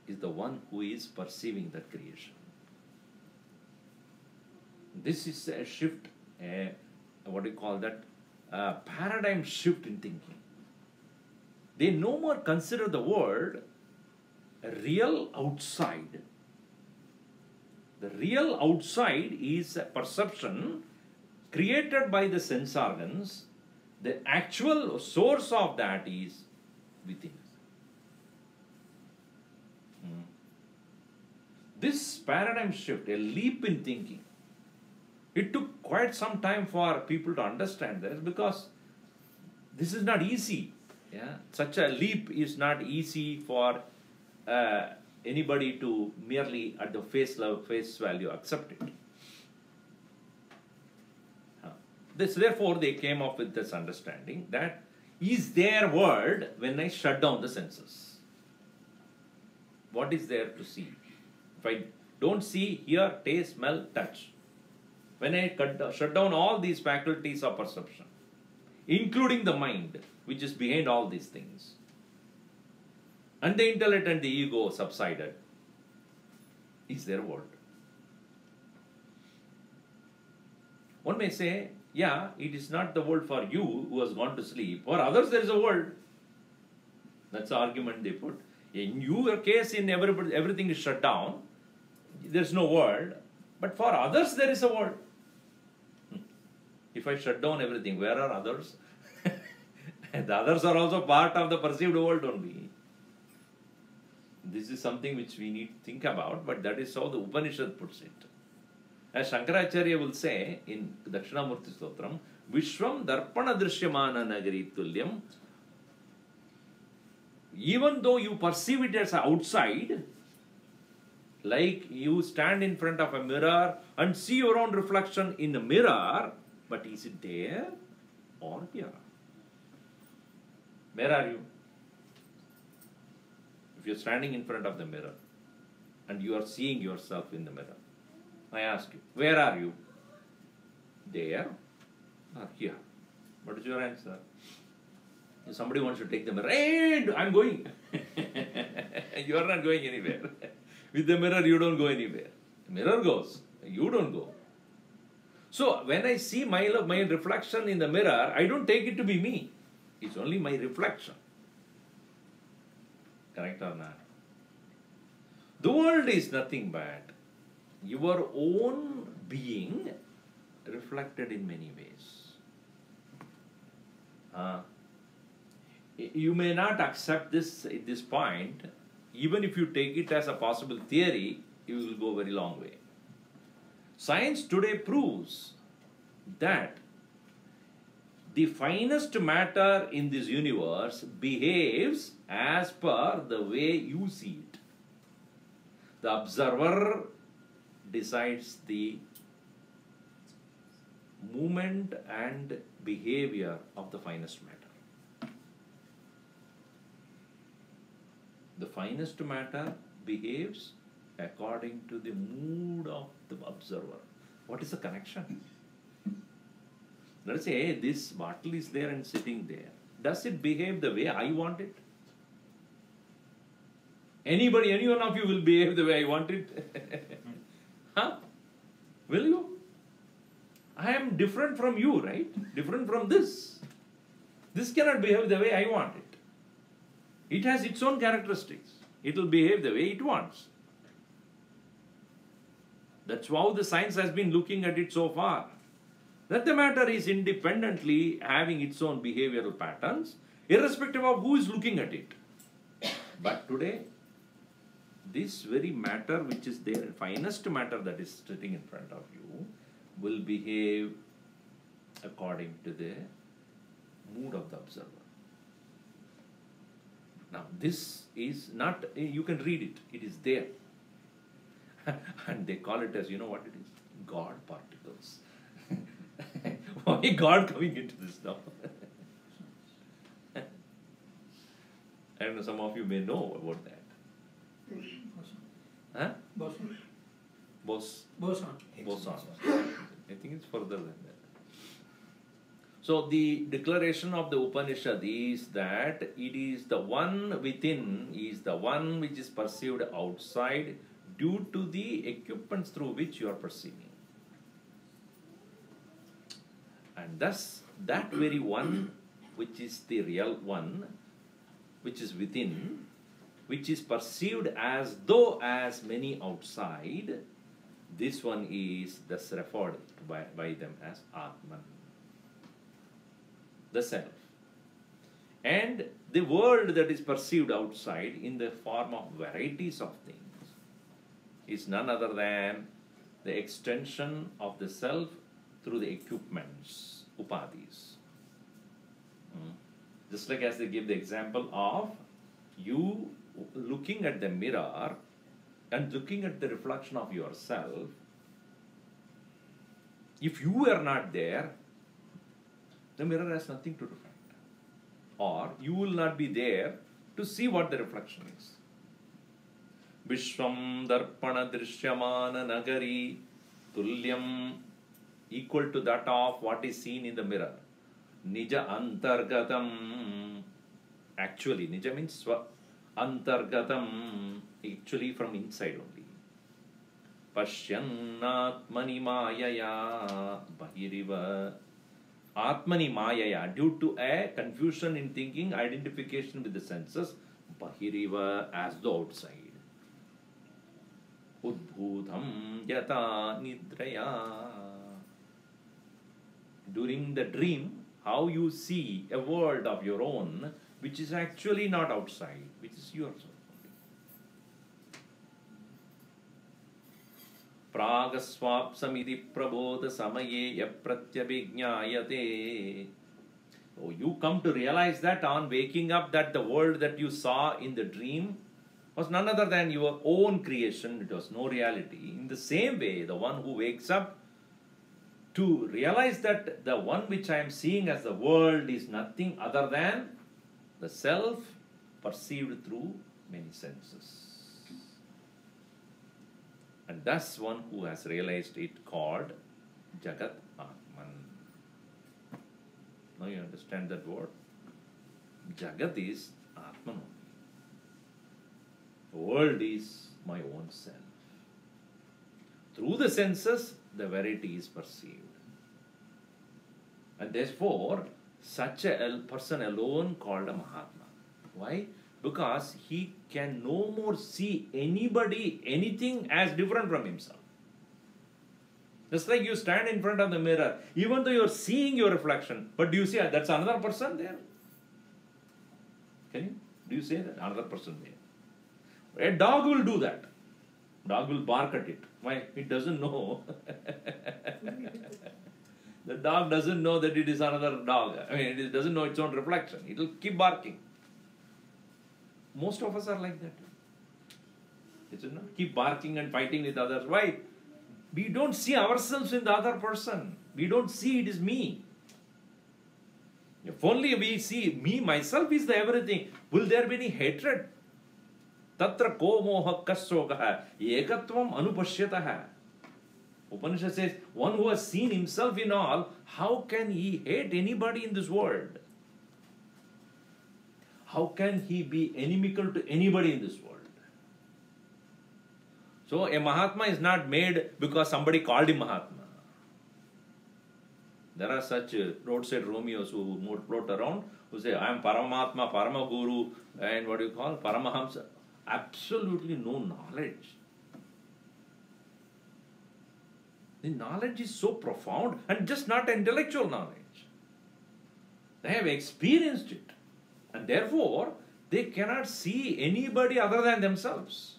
is the one who is perceiving that creation. This is a shift, what do you call that? A paradigm shift in thinking. They no more consider the world a real outside. The real outside is a perception created by the sense organs. The actual source of that is within. This paradigm shift, a leap in thinking, It took quite some time for people to understand this, because this is not easy. Yeah? Such a leap is not easy for anybody to merely at the face value accept it. Therefore, they came up with this understanding that is there world when I shut down the senses? What is there to see? If I don't see, hear, taste, smell, touch, when I shut down all these faculties of perception, including the mind, which is behind all these things, and the intellect and the ego subsided, is there world? One may say, yeah, it is not the world for you who has gone to sleep. For others, there is a world. That's the argument they put. In your case, in everything is shut down. There is no world. But for others, there is a world. If I shut down everything, where are others? The others are also part of the perceived world only. This is something which we need to think about, but that is how the Upanishad puts it. As Shankaracharya will say in Dakshinamurti Stotram, Vishwam Darpana Drishyamana Nagari Tulyam. Even though you perceive it as outside, like you stand in front of a mirror and see your own reflection in the mirror, but is it there or here? Where are you? If you're standing in front of the mirror and you are seeing yourself in the mirror, I ask you, where are you? There or here? What is your answer? If somebody wants to take the mirror, hey, I'm going. You are not going anywhere. With the mirror, you don't go anywhere. The mirror goes, you don't go. So, when I see my reflection in the mirror, I don't take it to be me. It's only my reflection. Correct or not? The world is nothing but your own being reflected in many ways. You may not accept this at this point. Even if you take it as a possible theory, you will go a very long way. Science today proves that the finest matter in this universe behaves as per the way you see it. The observer decides the movement and behavior of the finest matter. The finest matter behaves according to the mood of the observer. What is the connection? Let us say, this bottle is there and sitting there. Does it behave the way I want it? Any one of you will behave the way I want it? Huh? Will you? I am different from you, right? Different from this. This cannot behave the way I want it. It has its own characteristics. It will behave the way it wants. That's how the science has been looking at it so far. That the matter is independently having its own behavioral patterns, irrespective of who is looking at it. But today, this very matter which is there, finest matter that is sitting in front of you, will behave according to the mood of the observer. Now, this is not, you can read it, it is there. And they call it as, you know what it is? God particles. Why God coming into this now? I don't know, some of you may know about that. Huh? Boson. I think it's further than that. So the declaration of the Upanishad is that it is the one within, is the one which is perceived outside due to the equipments through which you are perceiving. And thus, that very one, which is the real one, which is within, which is perceived as though as many outside, this one is thus referred by them as Atman, the self. And the world that is perceived outside in the form of varieties of things is none other than the extension of the self through the equipments, upadhis. Just like as they give the example of you looking at the mirror and looking at the reflection of yourself. If you are not there, the mirror has nothing to reflect. Or you will not be there to see what the reflection is. Vishwam darpana drishyamana nagari tulyam, equal to that of what is seen in the mirror. Nija antargatam. Actually, nija means swa. Antargatam, actually from inside only. Pashyannatmani mayaya bahiriva. Atmani mayaya, due to a confusion in thinking, identification with the senses, bahiriva, as the outside. Udbhutam yata nidraya. During the dream, how you see a world of your own, which is actually not outside, which is yours. Pragaswapsamiti prabodha samaye yapratyabhignayate. So you come to realize that on waking up, that the world that you saw in the dream was none other than your own creation. It was no reality. In the same way, the one who wakes up to realize that the one which I am seeing as the world is nothing other than the self perceived through many senses. And thus one who has realized it called Jagad-Atmane. Now you understand that word? Jagat is Atman. The world is my own self. Through the senses, the verity is perceived. And therefore, such a person alone called a Mahatma. Why? Because he can no more see anybody, anything as different from himself. Just like you stand in front of the mirror, even though you are seeing your reflection, but do you see that's another person there? Can you? Do you say that? Another person there. A dog will do that. Dog will bark at it. Why? It doesn't know. The dog doesn't know that it is another dog. I mean, it doesn't know its own reflection. It will keep barking. Most of us are like that. Isn't it? Keep barking and fighting with others. Why? We don't see ourselves in the other person. We don't see it is me. If only we see me, myself is the everything, will there be any hatred? Tatra ko moha kasrogaha ekatvam anupashyataha. Upanishad says, one who has seen himself in all, how can he hate anybody in this world? How can he be inimical to anybody in this world? So a Mahatma is not made because somebody called him Mahatma. There are such roadside Romeos who float around, who say, I am Paramahatma, Paramaguru, and what do you call? Paramahamsa. Absolutely no knowledge. The knowledge is so profound and just not intellectual knowledge. They have experienced it. And therefore, they cannot see anybody other than themselves.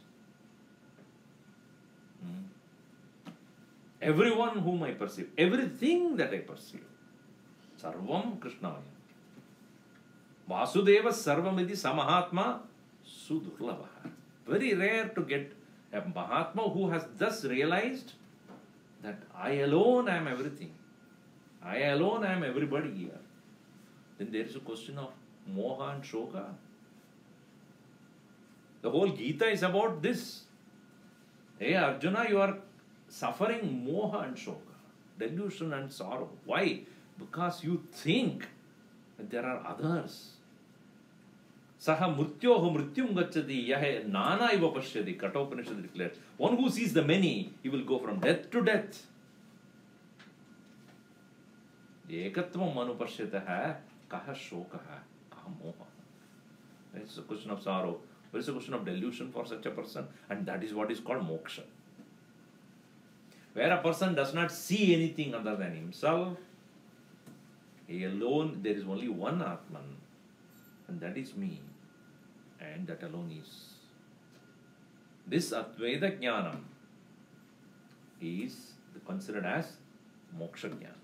Everyone whom I perceive, everything that I perceive, Sarvam Krishnamaya. Vasudeva Sarvamidi Samahatma Sudurlavaha. Very rare to get a Mahatma who has thus realized that I alone am everything. I alone am everybody here. Then there is a question of Moha and Shoka. The whole Gita is about this. Hey Arjuna, you are suffering Moha and Shoka, delusion and sorrow. Why? Because you think that there are others. Saha mrityoho mrityum gacchati yahe nana iva pashyati. Kathopanishad declares, one who sees the many, he will go from death to death. Ekatvam manupashyataha kaha shokaha kaha moha. It's a question of sorrow. It's a question of delusion for such a person, and that is what is called moksha. Where a person does not see anything other than himself, he alone, there is only one Atman, and that is me, and that alone is. This Advaita Jnanam is considered as moksha jnana.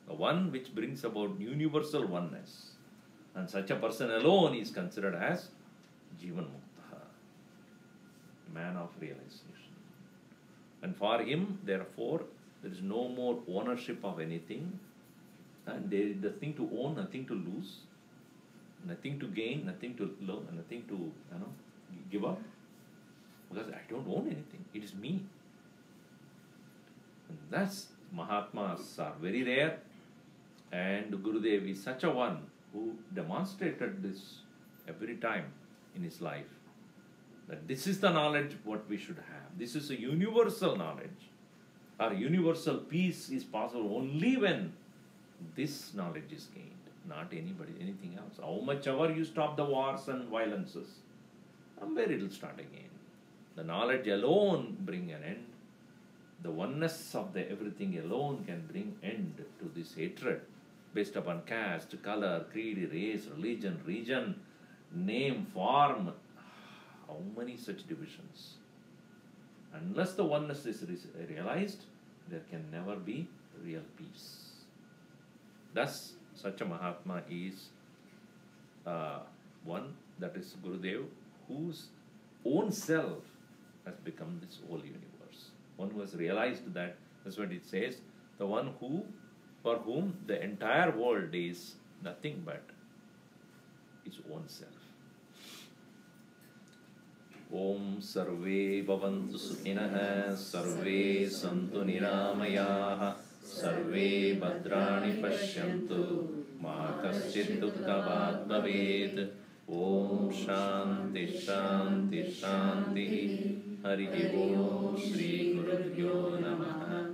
The one which brings about universal oneness. And such a person alone is considered as Jivan Mukta, man of realization. And for him, therefore, there is no more ownership of anything, and there is nothing to own, nothing to lose, nothing to gain, nothing to love, nothing to give up, because I don't own anything. It is me. And thus, Mahatmas are very rare, and Gurudev is such a one who demonstrated this every time in his life, that this is the knowledge what we should have. This is a universal knowledge. Our universal peace is possible only when this knowledge is gained, not anything else. How much ever you stop the wars and violences, somewhere it will start again. The knowledge alone bring an end. The oneness of the everything alone can bring end to this hatred based upon caste, color, creed, race, religion, region, name, form. How many such divisions? Unless the oneness is realized, there can never be real peace. Thus, such a Mahatma is one, that is Gurudev, whose own self has become this whole universe. One who has realized that, that's what it says, the one for whom the entire world is nothing but his own self. Om Sarve Bhavantu Sukhinah, Sarve Santu Niramayaha, Sarve Bhadrani Pashyantu, Ma Kaschid Dukkhavat Bhavet. Om Shanti Shanti Shanti. Hari Om Shri Gurubhyo Namaha.